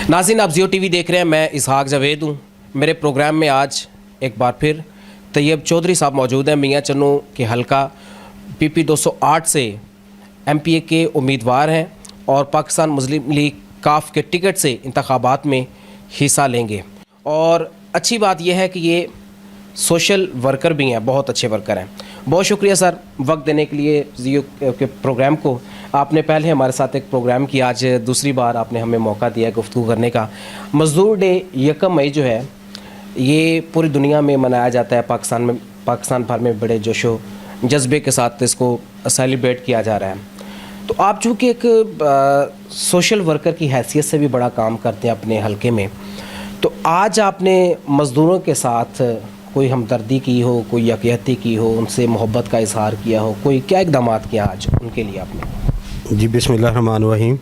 नाज़रीन, आप जियो टीवी देख रहे हैं। मैं इसहाक जावेद हूँ। मेरे प्रोग्राम में आज एक बार फिर तैयब चौधरी साहब मौजूद हैं। मियाँ चन्नू के हलका PP 208 से MPA के उम्मीदवार हैं और पाकिस्तान मुस्लिम लीग काफ के टिकट से इंतखाबात में हिस्सा लेंगे। और अच्छी बात यह है कि ये सोशल वर्कर भी हैं, बहुत अच्छे वर्कर हैं। बहुत शुक्रिया सर वक्त देने के लिए जियो के प्रोग्राम को। आपने पहले हमारे साथ एक प्रोग्राम किया, आज दूसरी बार आपने हमें मौका दिया गुफ्तगू करने का। मज़दूर डे 1 मई जो है ये पूरी दुनिया में मनाया जाता है। पाकिस्तान भर में बड़े जोशो जज्बे के साथ इसको सेलिब्रेट किया जा रहा है। तो आप चूँकि एक सोशल वर्कर की हैसियत से भी बड़ा काम करते हैं अपने हलके में, तो आज आपने मज़दूरों के साथ कोई हमदर्दी की हो, कोई यकयती की हो, उनसे मोहब्बत का इजहार किया हो, कोई क्या इक़दामात किया आज उनके लिए आपने? जी, बिस्मिल्लाहिर्रहमानिर्रहीम।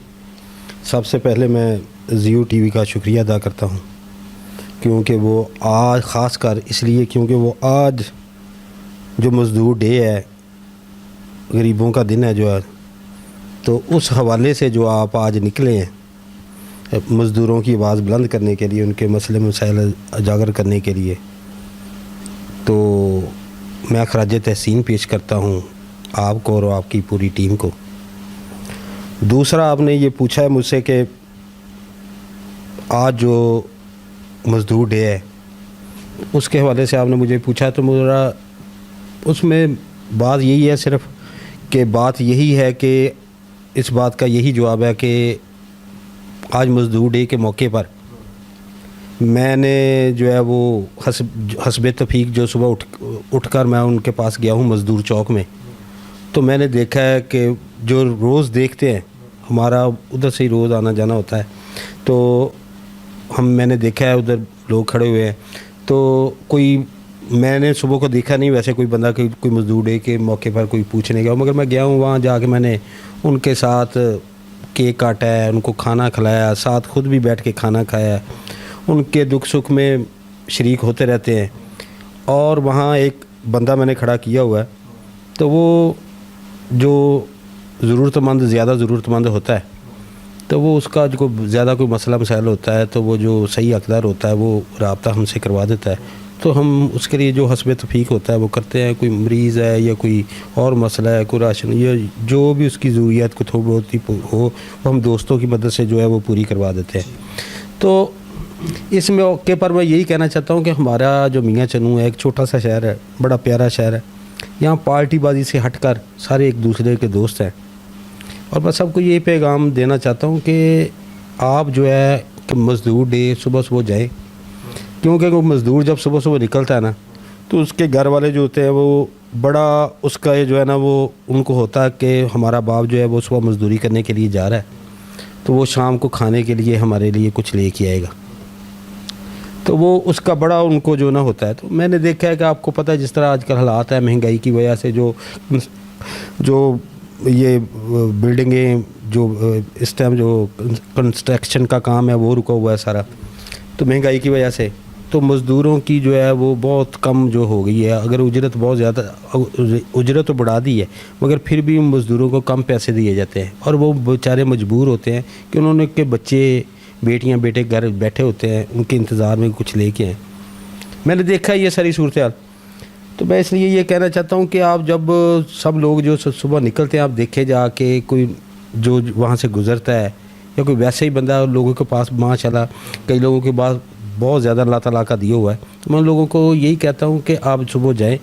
सबसे पहले मैं जियो टीवी का शुक्रिया अदा करता हूँ, क्योंकि वो आज ख़ास कर इसलिए क्योंकि वो आज जो मज़दूर डे है, गरीबों का दिन है जो है, तो उस हवाले से जो आप आज निकले हैं मज़दूरों की आवाज़ बुलंद करने के लिए, उनके मसले मसाइल उजागर करने के लिए, तो मैं खराज तहसीन पेश करता हूँ आपको और आपकी पूरी टीम को। दूसरा, आपने ये पूछा है मुझसे कि आज जो मज़दूर डे है उसके हवाले से आपने मुझे पूछा, तो मेरा उसमें बात यही है सिर्फ कि बात यही है कि इस बात का यही जवाब है कि आज मज़दूर डे के मौके पर मैंने जो है वो हस्बे तौफीक जो सुबह उठकर मैं उनके पास गया हूँ मज़दूर चौक में, तो मैंने देखा है कि जो रोज़ देखते हैं, हमारा उधर से ही रोज़ आना जाना होता है, तो मैंने देखा है उधर लोग खड़े हुए हैं। तो कोई मैंने सुबह को देखा नहीं वैसे कोई बंदा कोई मज़दूर डे के मौके पर कोई पूछने गया, मगर मैं गया हूँ वहाँ जाके मैंने उनके साथ केक काटा है, उनको खाना खिलाया, साथ खुद भी बैठ के खाना खाया, उनके दुख सुख में शरीक होते रहते हैं। और वहाँ एक बंदा मैंने खड़ा किया हुआ है, तो वो जो ज़रूरतमंद ज़्यादा ज़रूरतमंद होता है, तो वो उसका जो ज़्यादा कोई मसला मसाइल होता है, तो वो जो सही हक़दार होता है वो रब्ता हमसे करवा देता है, तो हम उसके लिए जो हस्बे तौफीक होता है वो करते हैं। कोई मरीज़ है या कोई और मसला है, कोई राशन या जो भी उसकी ज़रूरियात को थोड़ी बहुत ही हो, वो हम दोस्तों की मदद से जो है वो पूरी करवा देते हैं। तो इस मौके पर मैं यही कहना चाहता हूँ कि हमारा जो मियाँ चन्नू है एक छोटा सा शहर है, बड़ा प्यारा शहर है। यहाँ पार्टी बाजी से हटकर सारे एक दूसरे के दोस्त हैं। और मैं सबको ये पैगाम देना चाहता हूँ कि आप जो है कि मज़दूर डे सुबह सुबह जाएं, क्योंकि वो मज़दूर जब सुबह सुबह निकलता है ना, तो उसके घर वाले जो होते हैं वो बड़ा उसका ये जो है ना वो उनको होता है कि हमारा बाप जो है वो सुबह मज़दूरी करने के लिए जा रहा है, तो वो शाम को खाने के लिए हमारे लिए कुछ लेके आएगा, तो वो उसका बड़ा उनको जो ना होता है। तो मैंने देखा है कि आपको पता है जिस तरह आजकल हालात है, महंगाई की वजह से जो ये बिल्डिंगें जो इस टाइम जो कंस्ट्रक्शन का काम है वो रुका हुआ है सारा, तो महंगाई की वजह से तो मज़दूरों की जो है वो बहुत कम जो हो गई है। अगर उजरत बहुत ज़्यादा उजरत तो बढ़ा दी है, मगर फिर भी मज़दूरों को कम पैसे दिए जाते हैं, और वो बेचारे मजबूर होते हैं कि उन्होंने के बच्चे बेटियां बेटे घर बैठे होते हैं, उनके इंतज़ार में कुछ लेके आए। मैंने देखा ये सारी सूरत हाल। तो मैं इसलिए ये कहना चाहता हूँ कि आप जब सब लोग जो सुबह निकलते हैं, आप देखे जाके कोई जो वहाँ से गुज़रता है या कोई वैसे ही बंदा लोगों के पास, माशाल्लाह कई लोगों के पास बहुत ज़्यादा अल्लाह ताला का दिया हुआ है, तो मैं लोगों को यही कहता हूँ कि आप सुबह जाएँ,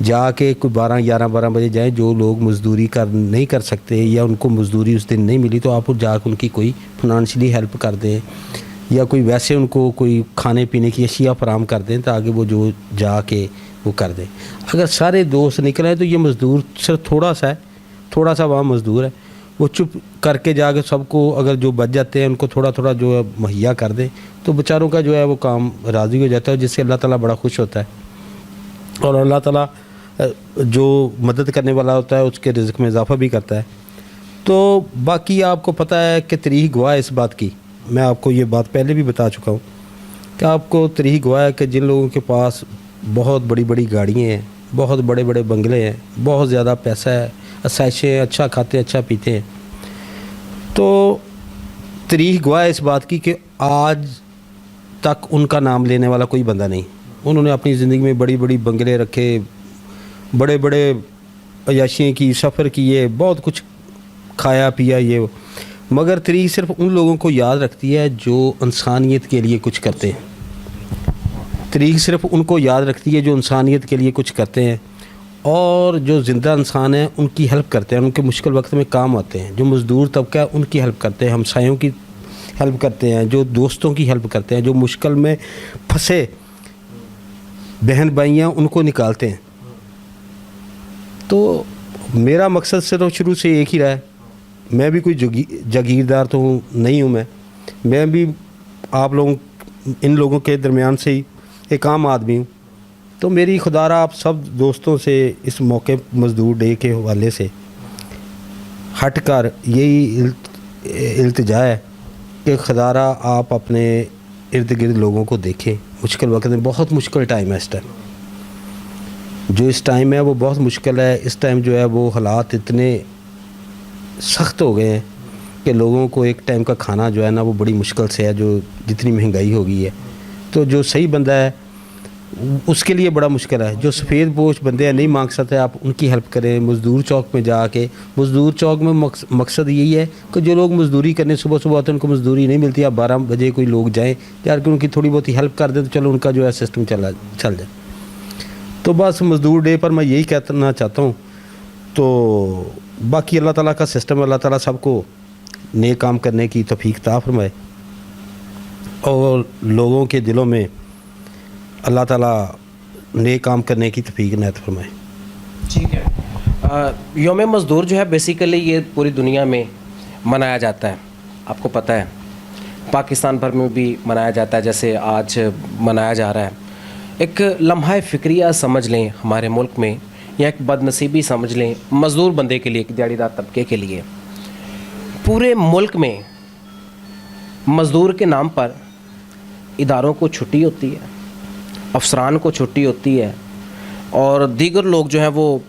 जाके कोई 12 बजे जाएं। जो लोग मज़दूरी नहीं कर सकते या उनको मज़दूरी उस दिन नहीं मिली, तो आप जाकर उनकी कोई फाइनेंशियली हेल्प कर दें, या कोई वैसे उनको कोई खाने पीने की अशिया फराहम कर दें, ताकि वो जो जाके वो कर दें। अगर सारे दोस्त निकले तो ये मज़दूर सिर्फ थोड़ा सा वहाँ मज़दूर है, वो चुप करके जाके सबको अगर जो बच जाते हैं उनको थोड़ा थोड़ा जो है मुहैया कर दें, तो बेचारों का जो है वो काम राज़ी हो जाता है, जिससे अल्लाह ताला बड़ा खुश होता है। और अल्लाह ताला जो मदद करने वाला होता है उसके रिज़्क़ में इजाफ़ा भी करता है। तो बाकी आपको पता है कि तरीक़ गवाह है इस बात की, मैं आपको ये बात पहले भी बता चुका हूँ कि आपको तरीक़ गवाह है कि जिन लोगों के पास बहुत बड़ी बड़ी गाड़ियाँ हैं, बहुत बड़े बड़े बंगले हैं, बहुत ज़्यादा पैसा है, आसाइशें, अच्छा खाते अच्छा पीते हैं, तो तारीख गवाह है इस बात की कि आज तक उनका नाम लेने वाला कोई बंदा नहीं। उन्होंने अपनी ज़िंदगी में बड़ी बड़ी बंगले रखे, बड़े बड़े अयाशियाँ की, सफ़र किए, बहुत कुछ खाया पिया ये वो, मगर तारीख सिर्फ उन लोगों को याद रखती है जो इंसानियत के लिए कुछ करते हैं। तारीख सिर्फ उनको याद रखती है जो इंसानियत के लिए कुछ करते हैं और जो ज़िंदा इंसान हैं उनकी हेल्प करते हैं, उनके मुश्किल वक्त में काम आते हैं। जो मज़दूर तबका है उनकी हेल्प करते हैं, हमसायों की हेल्प करते हैं, जो दोस्तों की हेल्प करते हैं, जो मुश्किल में फंसे बहन भाइयाँ उनको निकालते हैं। तो मेरा मकसद सिर्फ शुरू से एक ही रहा है। मैं भी कोई जागीरदार तो नहीं हूँ, मैं भी आप लोगों इन लोगों के दरमियान से ही एक आम आदमी हूँ। तो मेरी खुदारा आप सब दोस्तों से इस मौके मज़दूर डे के हवाले से हट कर यही इल्तिजा है कि खुदारा आप अपने इर्द गिर्द लोगों को देखें। मुश्किल वक्त में, बहुत मुश्किल टाइम है इस टाइम, जो इस टाइम है वो बहुत मुश्किल है। इस टाइम जो है वो हालात इतने सख्त हो गए हैं कि लोगों को एक टाइम का खाना जो है ना वो बड़ी मुश्किल से है, जो जितनी महंगाई हो गई है। तो जो सही बंदा है उसके लिए बड़ा मुश्किल है। जो सफ़ेद पोश बंदे हैं, नहीं मांग सकते, आप उनकी हेल्प करें। मज़दूर चौक में जाके, मज़दूर चौक में मकसद यही है कि जो लोग मज़दूरी करने सुबह सुबह आते हैं उनको मज़दूरी नहीं मिलती, आप 12 बजे कोई लोग जाएँ यार कि उनकी थोड़ी बहुत हेल्प कर दें तो चलो उनका जो है सिस्टम चल जाए। तो बस मज़दूर डे पर मैं यही कहना चाहता हूँ। तो बाकी अल्लाह ताला का सिस्टम, अल्लाह ताला सबको नेक काम करने की तौफीक अता फरमाए और लोगों के दिलों में अल्लाह ताला नेक काम करने की तौफीक इनायत फरमाए। ठीक है। यौम मज़दूर जो है बेसिकली ये पूरी दुनिया में मनाया जाता है, आपको पता है। पाकिस्तान भर में भी मनाया जाता है, जैसे आज मनाया जा रहा है। एक लम्हा फ़िक्रिया समझ लें हमारे मुल्क में, या एक बदनसीबी समझ लें मज़दूर बंदे के लिए, एक दिहाड़ीदार तबके के लिए। पूरे मुल्क में मज़दूर के नाम पर इदारों को छुट्टी होती है, अफसरान को छुट्टी होती है और दीगर लोग जो हैं वो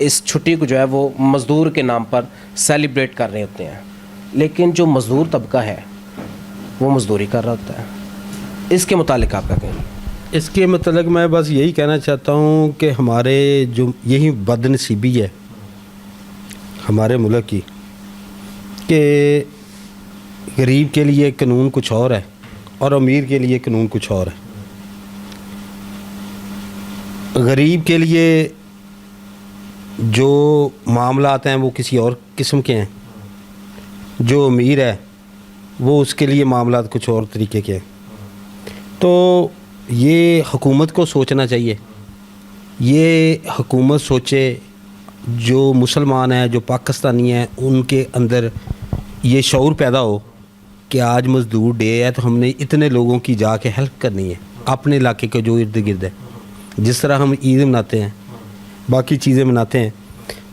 इस छुट्टी को जो है वो मज़दूर के नाम पर सेलिब्रेट कर रहे होते हैं। लेकिन जो मज़दूर तबका है वो मज़दूरी कर रहा होता है। इसके मुतालिक आपका कहना? इसके मतलब मैं बस यही कहना चाहता हूँ कि हमारे जो यही बदनसीबी है हमारे मुल्क की कि गरीब के लिए कानून कुछ और है और अमीर के लिए कानून कुछ और है। गरीब के लिए जो मामला आते हैं वो किसी और किस्म के हैं, जो अमीर है वो उसके लिए मामला कुछ और तरीके के हैं। तो ये हुकूमत को सोचना चाहिए, ये हुकूमत सोचे, जो मुसलमान हैं, जो पाकिस्तानी हैं, उनके अंदर ये शऊर पैदा हो कि आज मज़दूर डे है तो हमने इतने लोगों की जाके हेल्प करनी है अपने इलाके के जो इर्द गिर्द है। जिस तरह हम ईद मनाते हैं, बाकी चीज़ें मनाते हैं,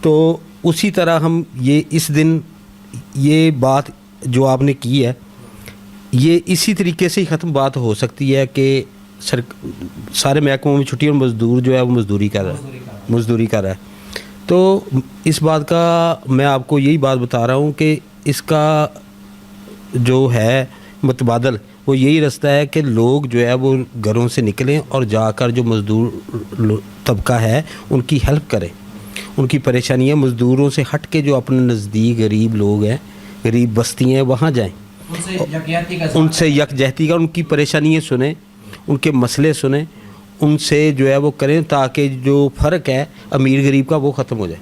तो उसी तरह हम ये इस दिन ये बात जो आपने की है ये इसी तरीके से ही ख़त्म बात हो सकती है कि सारे महकमों में छुट्टी और मज़दूर जो है वो मज़दूरी कर रहा है। तो इस बात का मैं आपको यही बात बता रहा हूँ कि इसका जो है मुतबादल वो यही रास्ता है कि लोग जो है वो घरों से निकलें और जाकर जो मज़दूर तबका है उनकी हेल्प करें, उनकी परेशानियाँ मज़दूरों से हट के जो अपने नज़दीक गरीब लोग हैं, गरीब बस्ती हैं, वहाँ जाएं, उनसे यकजहती का उनकी परेशानियाँ सुने, उनके मसले सुने, उनसे जो है वो करें ताकि जो फ़र्क है अमीर गरीब का वो ख़त्म हो जाए।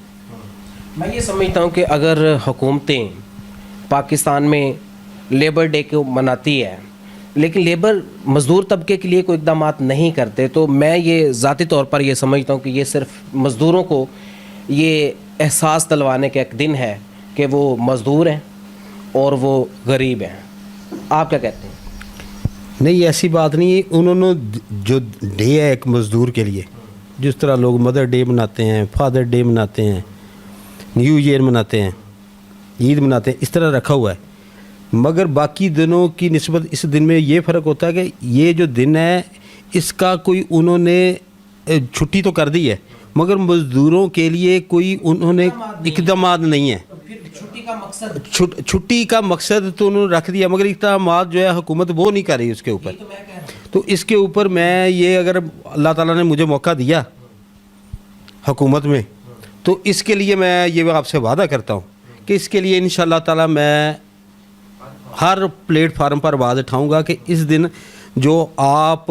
मैं ये समझता हूँ कि अगर हुकूमतें पाकिस्तान में लेबर डे को मनाती है लेकिन लेबर मज़दूर तबके के लिए कोई इक़दाम नहीं करते, तो मैं ये ज़ाती तौर पर ये समझता हूँ कि ये सिर्फ मज़दूरों को ये एहसास दिलवाने का एक दिन है कि वो मज़दूर हैं और वो गरीब हैं। आप क्या कहते हैं? नहीं, ऐसी बात नहीं है। उन्होंने जो डे है एक मज़दूर के लिए, जिस तरह लोग मदर डे मनाते हैं, फादर डे मनाते हैं, न्यू ईयर मनाते हैं, ईद मनाते हैं, इस तरह रखा हुआ है। मगर बाकी दिनों की निस्बत इस दिन में ये फ़र्क होता है कि ये जो दिन है इसका कोई उन्होंने छुट्टी तो कर दी है मगर मज़दूरों के लिए कोई उन्होंने इक़दाम नहीं है। फिर छुट्टी का मकसद छुट्टी का मकसद तो उन्होंने रख दिया, मगर इक़दामात जो है हुकूमत वो नहीं कर रही उसके ऊपर। तो मैं कह रहा हूं। तो इसके ऊपर मैं ये, अगर अल्लाह ताला ने मुझे मौका दिया हुकूमत में, तो इसके लिए मैं ये आपसे वादा करता हूँ कि इसके लिए इंशाअल्लाह ताला मैं हर प्लेटफार्म पर आवाज़ उठाऊँगा कि इस दिन जो आप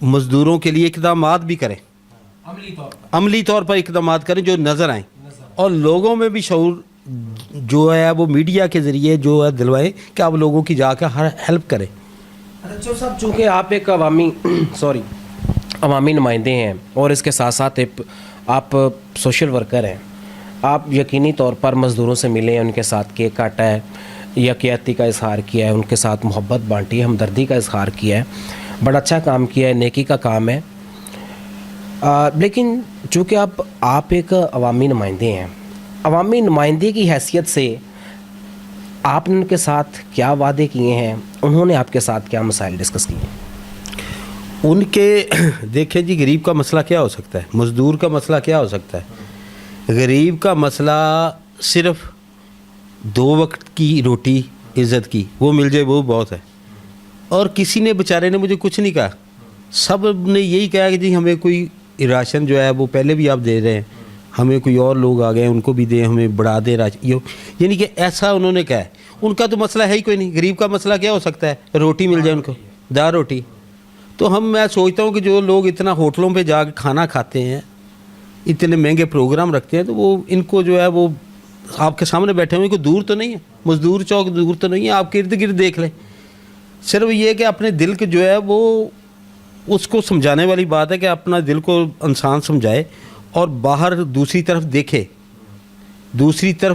मज़दूरों के लिए इक़दामात भी करें, अमली तौर पर इक़दामात करें जो नज़र आएँ, और लोगों में भी शऊर जो है वो मीडिया के ज़रिए जो है दिलवाएं कि आप लोगों की जाकर हर हेल्प करें। अच्छा साहब, चूँकि आप एक अवामी नुमाइंदे हैं और इसके साथ साथ आप सोशल वर्कर हैं, आप यकीनी तौर पर मज़दूरों से मिले हैं, उनके साथ केक काटा है, यकियती का इजहार किया है, उनके साथ मोहब्बत बांटी है, हमदर्दी का इजहार किया है, बड़ा अच्छा काम किया है, नेकी का काम है। लेकिन चूँकि आप एक अवामी नुमाइंदे हैं, अवामी नुमाइंदे की हैसियत से आपने उनके साथ क्या वादे किए हैं, उन्होंने आपके साथ क्या मसाइल डिस्कस किए? उनके देखें जी, गरीब का मसला क्या हो सकता है, मज़दूर का मसला क्या हो सकता है। गरीब का मसला सिर्फ 2 वक्त की रोटी इज़्ज़त की वो मिल जाए वो बहुत है। और किसी ने बेचारे ने मुझे कुछ नहीं कहा, सब ने यही कहा कि जी हमें कोई राशन जो है वो पहले भी आप दे रहे हैं, हमें कोई और लोग आ गए उनको भी दें, हमें बढ़ा दे राशन, यानी कि ऐसा उन्होंने कहा है। उनका तो मसला है ही कोई नहीं। गरीब का मसला क्या हो सकता है, रोटी मिल जाए उनको, दाल रोटी। तो मैं सोचता हूँ कि जो लोग इतना होटलों पे जाकर खाना खाते हैं, इतने महंगे प्रोग्राम रखते हैं, तो वो इनको जो है वो आपके सामने बैठे हुए, इनको दूर तो नहीं है, मज़दूर चौक दूर तो नहीं है, आपके इर्द गिर्द देख लें। सिर्फ ये कि अपने दिल के जो है वो उसको समझाने वाली बात है कि अपना दिल को इंसान समझाए और बाहर दूसरी तरफ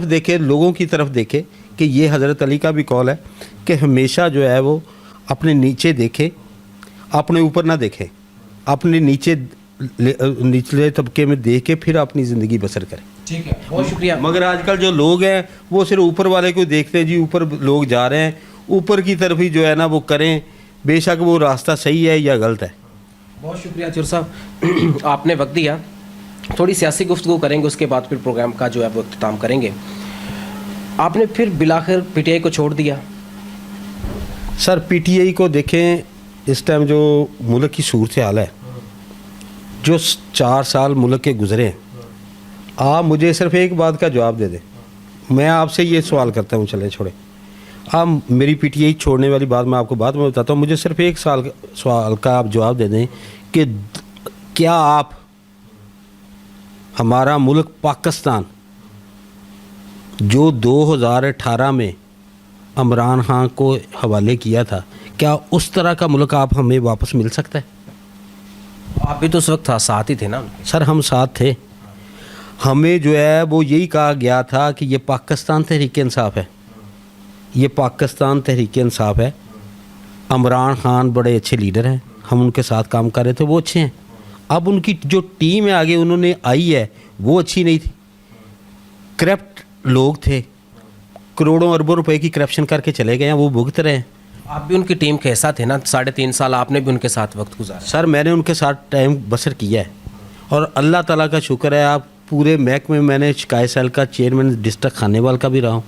देखे, लोगों की तरफ देखे कि ये हज़रत अली का भी कौल है कि हमेशा जो है वो अपने नीचे देखे, अपने ऊपर ना देखे, अपने निचले तबके में देख के फिर अपनी ज़िंदगी बसर करें। ठीक है, बहुत शुक्रिया। मगर आजकल जो लोग हैं वो सिर्फ ऊपर वाले को देखते हैं, जी ऊपर लोग जा रहे हैं, ऊपर की तरफ ही जो है ना वो करें, बेशक वो रास्ता सही है या गलत है। बहुत शुक्रिया चुर साहब, आपने वक्त दिया। थोड़ी सियासी गुफ्तगू करेंगे, उसके बाद फिर प्रोग्राम का जो है वो इख्तिताम करेंगे। आपने फिर बिलाखिर पीटीआई को छोड़ दिया। सर पीटीआई को देखें, इस टाइम जो मुल्क की सूरत हाल है, जो 4 साल मुल्क के गुजरे हैं, आप मुझे सिर्फ एक बात का जवाब दे दें। मैं आपसे ये सवाल करता हूँ, चले छोड़े, आप मेरी पीटीआई छोड़ने वाली बात मैं आपको बाद में बताता हूँ, मुझे सिर्फ एक सवाल का आप जवाब दे दें कि क्या आप हमारा मुल्क पाकिस्तान जो 2018 में इमरान खान को हवाले किया था, क्या उस तरह का मुल्क आप हमें वापस मिल सकता है? आप भी तो उस वक्त साथ ही थे ना? सर हम साथ थे। हमें जो है वो यही कहा गया था कि ये पाकिस्तान तहरीक इंसाफ है, ये पाकिस्तान तहरीक इंसाफ है। इमरान खान बड़े अच्छे लीडर हैं, हम उनके साथ काम कर रहे थे, वो अच्छे हैं। अब उनकी जो टीम है आगे उन्होंने आई है वो अच्छी नहीं थी, करप्ट लोग थे, करोड़ों अरबों रुपए की करप्शन करके चले गए हैं, वो भुगत रहे हैं। आप भी उनकी टीम के हिस्सा थे ना, 3.5 साल आपने भी उनके साथ वक्त गुजारा। सर मैंने उनके साथ टाइम बसर किया है और अल्लाह ताला का शुक्र है, आप पूरे महकमे में मैंने शिकायत सेल का चेयरमैन डिस्ट्रिक्ट खानेवाल का भी रहा हूँ,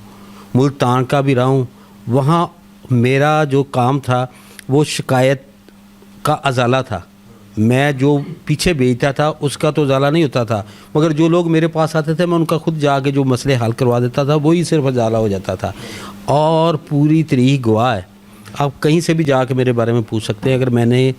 मुल्तान का भी रहा हूँ। वहाँ मेरा जो काम था वो शिकायत का अजाला था, मैं जो पीछे भेजता था उसका तो अजाला नहीं होता था, मगर जो लोग मेरे पास आते थे मैं उनका खुद जाके जो मसले हल करवा देता था, वही सिर्फ अजाला हो जाता था। और पूरी तरीक गवाह है, आप कहीं से भी जाके मेरे बारे में पूछ सकते हैं। अगर मैंने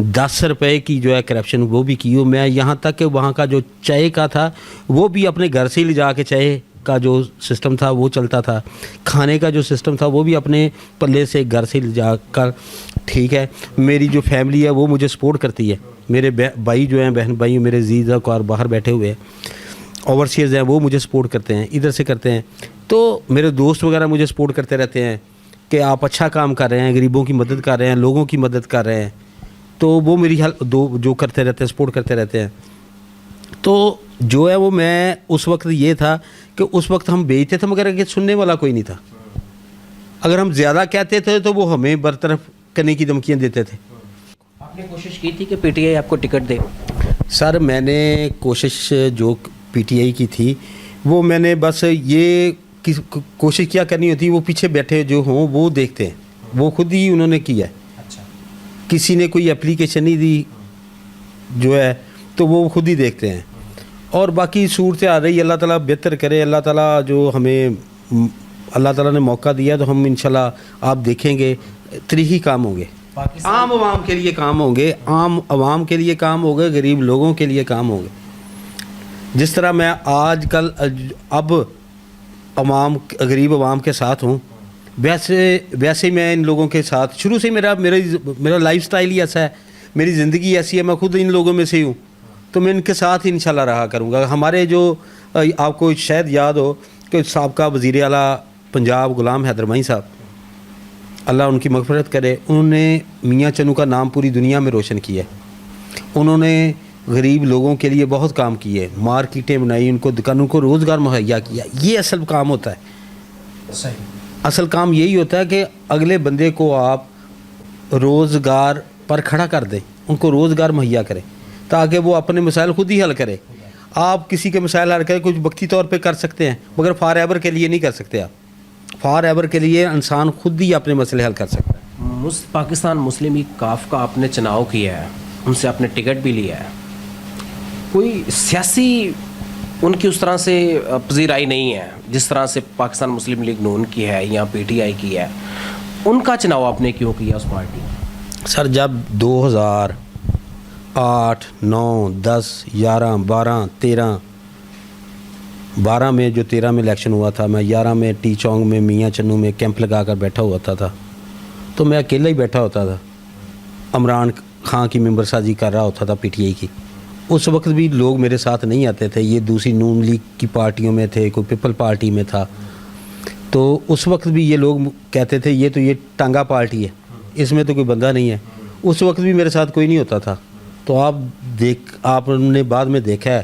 10 रुपए की जो है करप्शन वो भी की हो, मैं यहाँ तक कि वहाँ का जो चाय का था वो भी अपने घर से ले जा के चाय का जो सिस्टम था वो चलता था, खाने का जो सिस्टम था वो भी अपने पल्ले से घर से ले जाकर। ठीक है, मेरी जो फैमिली है वो मुझे सपोर्ट करती है, मेरे भाई जो हैं, बहन भाई मेरे जीजा और बाहर बैठे हुए हैं, ओवरसीज़ हैं, वो मुझे सपोर्ट करते हैं, इधर से करते हैं। तो मेरे दोस्त वगैरह मुझे सपोर्ट करते रहते हैं कि आप अच्छा काम कर रहे हैं, गरीबों की मदद कर रहे हैं, लोगों की मदद कर रहे हैं, तो वो मेरी जो करते रहते हैं, सपोर्ट करते रहते हैं। तो जो है वो मैं उस वक्त ये था कि उस वक्त हम बेचते थे मगर आगे सुनने वाला कोई नहीं था। अगर हम ज़्यादा कहते थे तो वो हमें बरतरफ करने की धमकियाँ देते थे। आपने कोशिश की थी कि पीटीआई आपको टिकट दे? सर मैंने कोशिश जो पीटीआई की थी, وہ میں نے بس یہ کوشش کیا کرنی ہوتی ہے، وہ پیچھے بیٹھے جو ہوں وہ دیکھتے ہیں، وہ خود ہی انہوں نے کیا ہے، اچھا کسی نے کوئی اپلیکیشن نہیں دی جو ہے تو وہ خود ہی دیکھتے ہیں. اور باقی صورت آ رہی اللہ تعالیٰ بہتر کرے. اللہ تعالیٰ جو ہمیں اللہ تعالیٰ نے موقع دیا تو ہم انشاءاللہ آپ دیکھیں گے تاریخی کام ہوں گے، عام عوام کے لیے کام ہوں گے، عام عوام کے لیے کام ہوگے، غریب لوگوں کے لیے کام ہوں گے. جس طرح میں آج کل اب غریب عوام کے ساتھ ہوں، ویسے میں ان لوگوں کے ساتھ شروع سے میرا لائف سٹائل ہی ایسا ہے، میری زندگی ایسی ہے، میں خود ان لوگوں میں سے ہی ہوں تو میں ان کے ساتھ ہی انشاءاللہ رہا کروں گا. ہمارے جو آپ کو شاید یاد ہو کہ سابقہ وزیر اعلیٰ پنجاب غلام حیدر مئی صاحب، اللہ ان کی مغفرت کرے، انہوں نے میاں چنو کا نام پوری دنیا میں روشن کیا ہے. انہوں نے غریب لوگوں کے لیے بہت کام کیے، مارکیٹیں بنائی، ان کو دکانوں کو روزگار مہیا کیا. یہ اصل کام ہوتا ہے، صحیح. اصل کام یہی ہوتا ہے کہ اگلے بندے کو آپ روزگار پر کھڑا کر دیں، ان کو روزگار مہیا کریں تاکہ وہ اپنے مسائل خود ہی حل کرے. آپ کسی کے مسائل حل کریں، کچھ وقتی طور پہ کر سکتے ہیں مگر فار ایور کے لیے نہیں کر سکتے. آپ فار ایور کے لیے انسان خود ہی اپنے مسئلے حل کر سکتا ہے. پاکستان مسلم لیگ کاف کا آپ نے چناؤ کیا ہے، ان سے آپ نے ٹکٹ بھی لیا ہے، کوئی سیاسی ان کی اس طرح سے پذیرائی نہیں ہے جس طرح سے پاکستان مسلم لیگ نون کی ہے یا پی ٹی آئی کی ہے. ان کا چناؤ آپ نے کیوں کیا اس پارٹی میں؟ سر جب 2008 9 10 11 12 13 12 میں جو 13 میں الیکشن ہوا تھا، میں 11 میں ٹی چونگ میں میاں چنو میں کیمپ لگا کر بیٹھا ہوتا تھا تو میں اکیلا ہی بیٹھا ہوتا تھا. عمران خان کی ممبر سازی کر رہا ہوتا تھا پی ٹی آئی کی. اس وقت بھی لوگ میرے ساتھ نہیں آتے تھے، یہ دوسری نون لیگ کی پارٹیوں میں تھے، کوئی پیپل پارٹی میں تھا. تو اس وقت بھی یہ لوگ کہتے تھے یہ تو یہ ٹانگا پارٹی ہے، اس میں تو کوئی بندہ نہیں ہے. اس وقت بھی میرے ساتھ کوئی نہیں ہوتا تھا. تو آپ نے بعد میں دیکھا ہے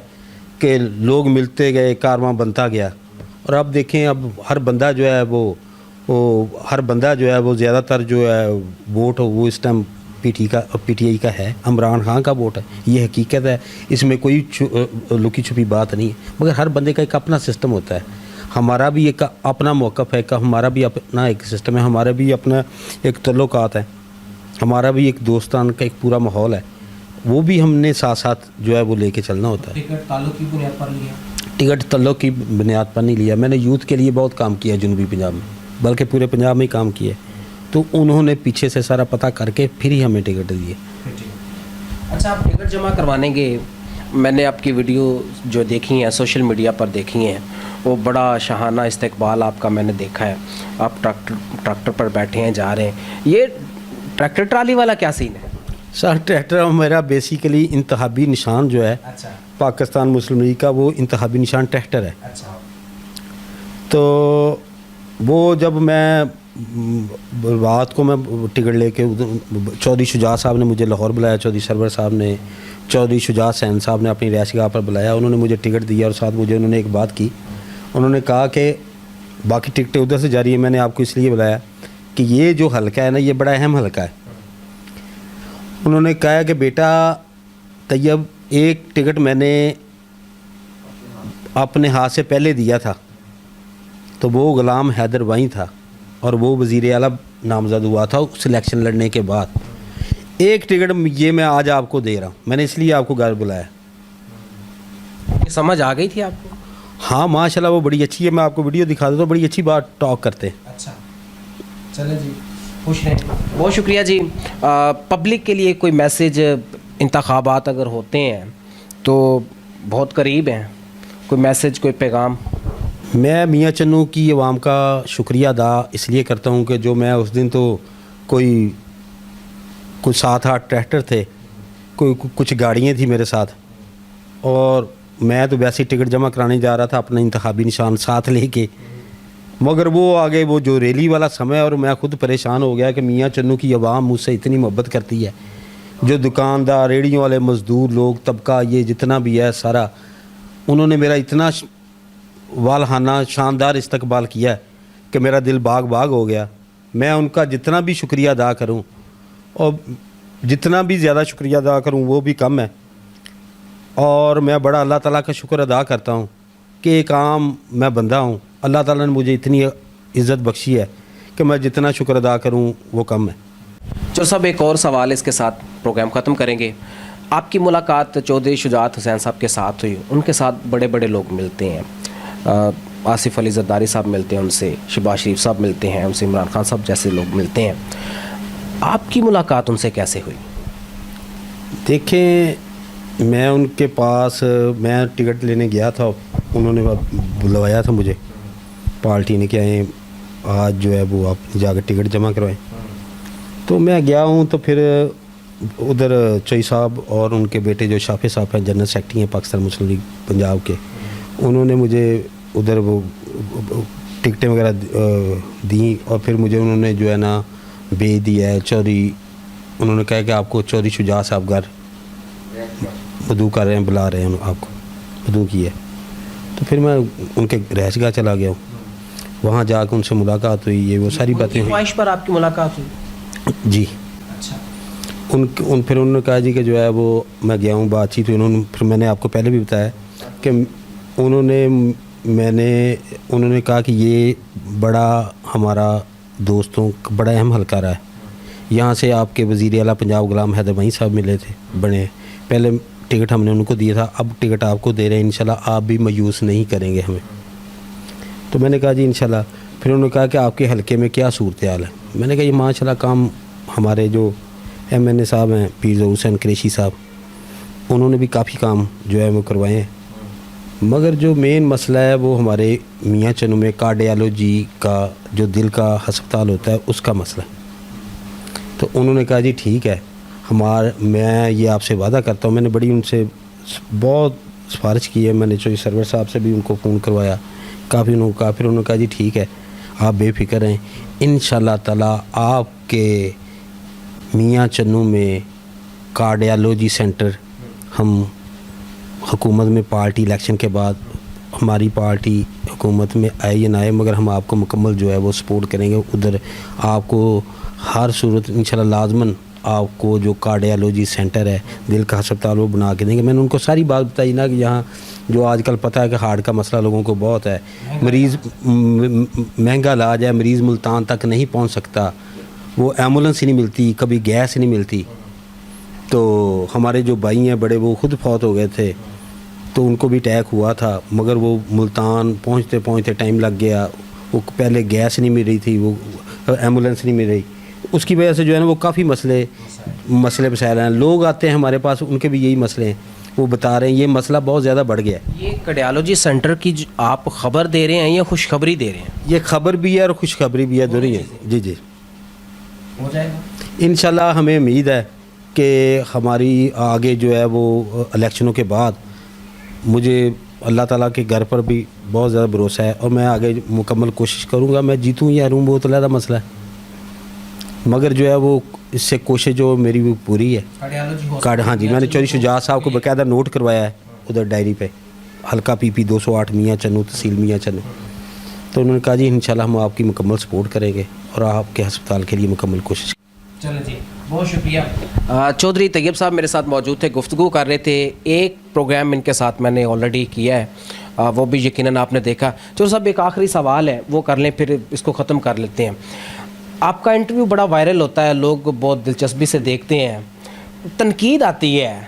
کہ لوگ ملتے گئے، کارواں بنتا گیا. اور اب دیکھیں اب ہر بندہ جو ہے وہ زیادہ تر جو ہے ووٹ وہ اس ٹائم پی ٹی آئی کا ہے، عمران خان کا ووٹ ہے. یہ حقیقت ہے، اس میں کوئی لکی چھپی بات نہیں ہے. مگر ہر بندے کا ایک اپنا سسٹم ہوتا ہے. ہمارا بھی ایک اپنا موقف ہے، ہمارا بھی اپنا ایک سسٹم ہے، ہمارا بھی اپنا ایک تعلقات ہے، ہمارا بھی ایک دوستان کا ایک پورا ماحول ہے. وہ بھی ہم نے ساتھ ساتھ جو ہے وہ لے کے چلنا ہوتا ہے. ٹکٹ تعلق کی بنیاد پر لیا؟ ٹکٹ تعلق کی بنیاد پر نہیں لیا. میں نے یوتھ کے لیے بہت کام کیا جنوبی پنجاب میں، بلکہ پورے پنجاب میں ہی کام کیا. تو انہوں نے پیچھے سے سارا پتہ کر کے پھر ہی ہمیں ٹکٹ دیے. اچھا، آپ ٹکٹ جمع کروانے گے، میں نے آپ کی ویڈیو جو دیکھی ہیں سوشل میڈیا پر دیکھی ہیں، وہ بڑا شاہانہ استقبال آپ کا میں نے دیکھا ہے. آپ ٹریکٹر پر بیٹھے ہیں، جا رہے ہیں. یہ ٹریکٹر ٹرالی والا کیا سین ہے؟ سر ٹریکٹر میرا بیسیکلی انتخابی نشان جو ہے اچھا پاکستان مسلم لیگ کا، وہ انتخابی نشان ٹریکٹر ہے. اچھا. تو وہ جب میں رات کو میں ٹکٹ لے کے چودھری شجاع صاحب نے مجھے لاہور بلایا، چودھری سرور صاحب نے، چودھری شجاع حسین صاحب نے اپنی رہائش گاہ پر بلایا. انہوں نے مجھے ٹکٹ دیا اور ساتھ مجھے انہوں نے ایک بات کی. انہوں نے کہا کہ باقی ٹکٹیں ادھر سے جاری ہیں، میں نے آپ کو اس لیے بلایا کہ یہ جو حلقہ ہے نا یہ بڑا اہم حلقہ ہے. انہوں نے کہا کہ بیٹا طیب ایک ٹکٹ میں نے اپنے ہاتھ سے پہلے دیا تھا تو وہ غلام حیدر وہیں تھا اور وہ وزیر اعلیٰ نامزد ہوا تھا سلیکشن لڑنے کے بعد. ایک ٹکٹ یہ میں آج آپ کو دے رہا ہوں، میں نے اس لیے آپ کو گھر بلایا. یہ سمجھ آ گئی تھی آپ کو؟ ہاں ماشاءاللہ وہ بڑی اچھی ہے. میں آپ کو ویڈیو دکھا دیتا ہوں، بڑی اچھی بات ٹاک کرتے ہیں. اچھا چلیں جی، خوش رہیں. بہت شکریہ جی. پبلک کے لیے کوئی میسیج، انتخابات اگر ہوتے ہیں تو بہت قریب ہیں، کوئی میسیج، کوئی پیغام؟ میں میاں چنو کی عوام کا شکریہ ادا اس لیے کرتا ہوں کہ جو میں اس دن تو کوئی 7-8 ٹریکٹر تھے، کچھ گاڑیاں تھیں میرے ساتھ، اور میں تو ویسے ہی ٹکٹ جمع کرانے جا رہا تھا اپنا انتخابی نشان ساتھ لے کے. مگر وہ آگے وہ جو ریلی والا سمے، اور میں خود پریشان ہو گیا کہ میاں چنو کی عوام مجھ سے اتنی محبت کرتی ہے. جو دکاندار، ریڑیوں والے، مزدور لوگ، طبقہ یہ جتنا بھی ہے سارا، انہوں نے میرا اتنا والہانہ شاندار استقبال کیا ہے کہ میرا دل باغ باغ ہو گیا. میں ان کا جتنا بھی شکریہ ادا کروں اور جتنا بھی زیادہ شکریہ ادا کروں وہ بھی کم ہے. اور میں بڑا اللہ تعالیٰ کا شکر ادا کرتا ہوں کہ ایک عام میں بندہ ہوں. اللہ تعالیٰ نے مجھے اتنی عزت بخشی ہے کہ میں جتنا شکر ادا کروں وہ کم ہے. چلو صاحب ایک اور سوال اس کے ساتھ پروگرام ختم کریں گے. آپ کی ملاقات چودھری شجاعت حسین صاحب کے ساتھ ہوئی. ان کے ساتھ بڑے بڑے لوگ ملتے ہیں, آصف علی زرداری صاحب ملتے ہیں ان سے, شہباز شریف صاحب ملتے ہیں ان سے, عمران خان صاحب جیسے لوگ ملتے ہیں. آپ کی ملاقات ان سے کیسے ہوئی؟ دیکھیں, میں ان کے پاس میں ٹکٹ لینے گیا تھا, انہوں نے بلوایا تھا مجھے پارٹی نے کہ آئیں آج جو ہے وہ آپ جا کے ٹکٹ جمع کروائیں. تو میں گیا ہوں. تو پھر ادھر چوئی صاحب اور ان کے بیٹے جو شافع صاحب ہیں, جنرل سیکرٹری ہیں پاکستان مسلم لیگ پنجاب کے, انہوں نے مجھے ادھر وہ ٹکٹیں وغیرہ دیں اور پھر مجھے انہوں نے جو ہے نا بھیج دیا ہے چودھری. انہوں نے کہا کہ آپ کو چودھری شجاعت صاحب گھر وضو کر رہے ہیں, بلا رہے ہیں آپ کو, وضو کی ہے. تو پھر میں ان کے رہائش گاہ چلا گیا ہوں, وہاں جا کے ان سے ملاقات ہوئی, یہ وہ ساری باتیں ہوئی. خواہش پر آپ کی ملاقات ہوئی؟ جی. اچھا. پھر انہوں نے کہا جی کہ جو ہے وہ میں گیا ہوں بات چیت. پھر میں نے آپ کو پہلے بھی بتایا کہ انہوں نے کہا کہ یہ بڑا ہمارا دوستوں بڑا اہم حلقہ رہا ہے. یہاں سے آپ کے وزیر اعلیٰ پنجاب غلام حیدر وہیں صاحب ملے تھے, بڑے پہلے ٹکٹ ہم نے ان کو دیا تھا, اب ٹکٹ آپ کو دے رہے ہیں, انشاءاللہ آپ بھی مایوس نہیں کریں گے ہمیں. تو میں نے کہا جی انشاءاللہ. پھر انہوں نے کہا کہ آپ کے حلقے میں کیا صورتحال ہے. میں نے کہا یہ ماشاءاللہ کام ہمارے جو ایم این اے صاحب ہیں پیر ظہور حسین قریشی صاحب, انہوں نے بھی کافی کام جو ہے وہ کروائے ہیں. مگر جو مین مسئلہ ہے وہ ہمارے میاں چنو میں کارڈیالوجی کا جو دل کا ہسپتال ہوتا ہے اس کا مسئلہ. تو انہوں نے کہا جی ٹھیک ہے, میں یہ آپ سے وعدہ کرتا ہوں. میں نے بڑی ان سے بہت سفارش کی ہے, میں نے چوئی سرور صاحب سے بھی ان کو فون کروایا, کافی انہوں نے کہا. پھر انہوں نے کہا جی ٹھیک ہے آپ بے فکر ہیں, انشاءاللہ تعالیٰ آپ کے میاں چنو میں کارڈیالوجی سینٹر ہم حکومت میں پارٹی الیکشن کے بعد ہماری پارٹی حکومت میں آئے یا نہ آئے, مگر ہم آپ کو مکمل جو ہے وہ سپورٹ کریں گے. ادھر آپ کو ہر صورت انشاءاللہ لازماً آپ کو جو کارڈیالوجی سینٹر ہے دل کا ہسپتال وہ بنا کے دیں گے. میں نے ان کو ساری بات بتائی نا کہ یہاں جو آج کل پتہ ہے کہ ہارٹ کا مسئلہ لوگوں کو بہت ہے, مریض مہنگا علاج ہے, مریض ملتان تک نہیں پہنچ سکتا, وہ ایمبولینس ہی نہیں ملتی, کبھی گیس ہی نہیں ملتی. تو ہمارے جو بھائی ہیں بڑے وہ خود فوت ہو گئے تھے, تو ان کو بھی اٹیک ہوا تھا, مگر وہ ملتان پہنچتے پہنچتے ٹائم لگ گیا. وہ پہلے گیس نہیں مل رہی تھی, وہ ایمبولینس نہیں مل رہی, اس کی وجہ سے جو ہے نا وہ کافی مسئلے مسائل ہیں. لوگ آتے ہیں ہمارے پاس, ان کے بھی یہی مسئلے ہیں, وہ بتا رہے ہیں یہ مسئلہ بہت زیادہ بڑھ گیا ہے. یہ کارڈیالوجی سینٹر کی آپ خبر دے رہے ہیں یا خوشخبری دے رہے ہیں؟ یہ خبر بھی ہے اور خوشخبری بھی ہے, دونوں ہی ہے. جی جی ہو جائے گا انشاءاللہ. ہمیں امید ہے کہ ہماری آگے جو ہے وہ الیکشنوں کے بعد, مجھے اللہ تعالیٰ کے گھر پر بھی بہت زیادہ بھروسہ ہے اور میں آگے مکمل کوشش کروں گا. میں جیتوں یا ہاروں بہت علیحدہ مسئلہ ہے, مگر جو ہے وہ اس سے کوشش جو میری وہ پوری ہے. ہاں جی, میں نے چودھری شجاعت صاحب کو باقاعدہ نوٹ کروایا ہے ادھر ڈائری پہ, حلقہ PP 208 میاں چنو, تحصیل میاں چنو. تو انہوں نے کہا جی انشاءاللہ ہم آپ کی مکمل سپورٹ کریں گے اور آپ کے ہسپتال کے لیے مکمل کوشش. چلیں جی, بہت شکریہ. چودھری طیب صاحب میرے ساتھ موجود تھے, گفتگو کر رہے تھے. ایک پروگرام ان کے ساتھ میں نے آلریڈی کیا ہے, وہ بھی یقیناً آپ نے دیکھا. چودھری صاحب ایک آخری سوال ہے, وہ کر لیں پھر اس کو ختم کر لیتے ہیں. آپ کا انٹرویو بڑا وائرل ہوتا ہے, لوگ بہت دلچسپی سے دیکھتے ہیں, تنقید آتی ہے,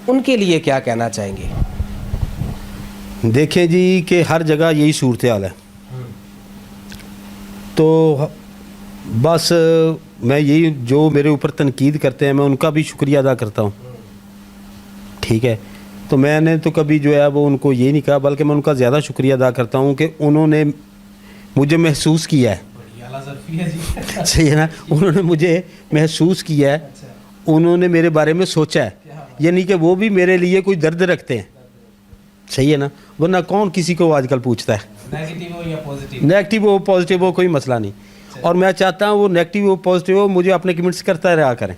ان کے لیے کیا کہنا چاہیں گے؟ دیکھیں جی کہ ہر جگہ یہی صورتحال ہے, تو بس میں یہی جو میرے اوپر تنقید کرتے ہیں میں ان کا بھی شکریہ ادا کرتا ہوں. ٹھیک ہے, تو میں نے تو کبھی جو ہے وہ ان کو یہ نہیں کہا, بلکہ میں ان کا زیادہ شکریہ ادا کرتا ہوں کہ انہوں نے مجھے محسوس کیا ہے. صحیح ہے نا, انہوں نے مجھے محسوس کیا ہے, انہوں نے میرے بارے میں سوچا ہے, یعنی کہ وہ بھی میرے لیے کوئی درد رکھتے ہیں. صحیح ہے نا, ورنہ کون کسی کو آج کل پوچھتا ہے نیگیٹو ہو پازیٹیو ہو, کوئی مسئلہ نہیں. اور میں چاہتا ہوں وہ نیگیٹو ہو پازیٹیو ہو, مجھے اپنے کمنٹس کرتا رہا کریں.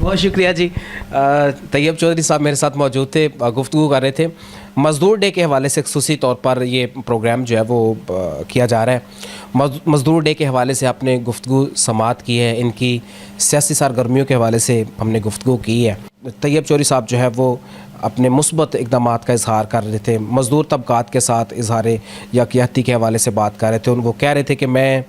بہت شکریہ جی. طیب چودھری صاحب میرے ساتھ موجود تھے, گفتگو کر رہے تھے. مزدور ڈے کے حوالے سے خصوصی طور پر یہ پروگرام جو ہے وہ کیا جا رہا ہے. مزدور ڈے کے حوالے سے آپ نے گفتگو سماعت کی ہے, ان کی سیاسی سرگرمیوں کے حوالے سے ہم نے گفتگو کی ہے. طیب چوری صاحب جو ہے وہ اپنے مثبت اقدامات کا اظہار کر رہے تھے، مزدور طبقات کے ساتھ اظہار یکجہتی کے حوالے سے بات کر رہے تھے. وہ کہہ رہے تھے کہ میں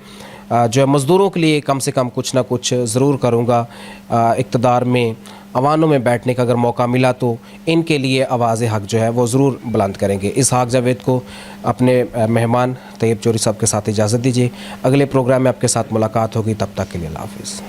جو ہے مزدوروں کے لیے کم سے کم کچھ نہ کچھ ضرور کروں گا. اقتدار میں عوانوں میں بیٹھنے کا اگر موقع ملا تو ان کے لیے آواز حق جو ہے وہ ضرور بلند کریں گے. اسحاق جاوید کو اپنے مہمان طیب چوری صاحب کے ساتھ اجازت دیجیے. اگلے پروگرام میں آپ کے ساتھ ملاقات ہوگی، تب تک کے لیے اللہ حافظ.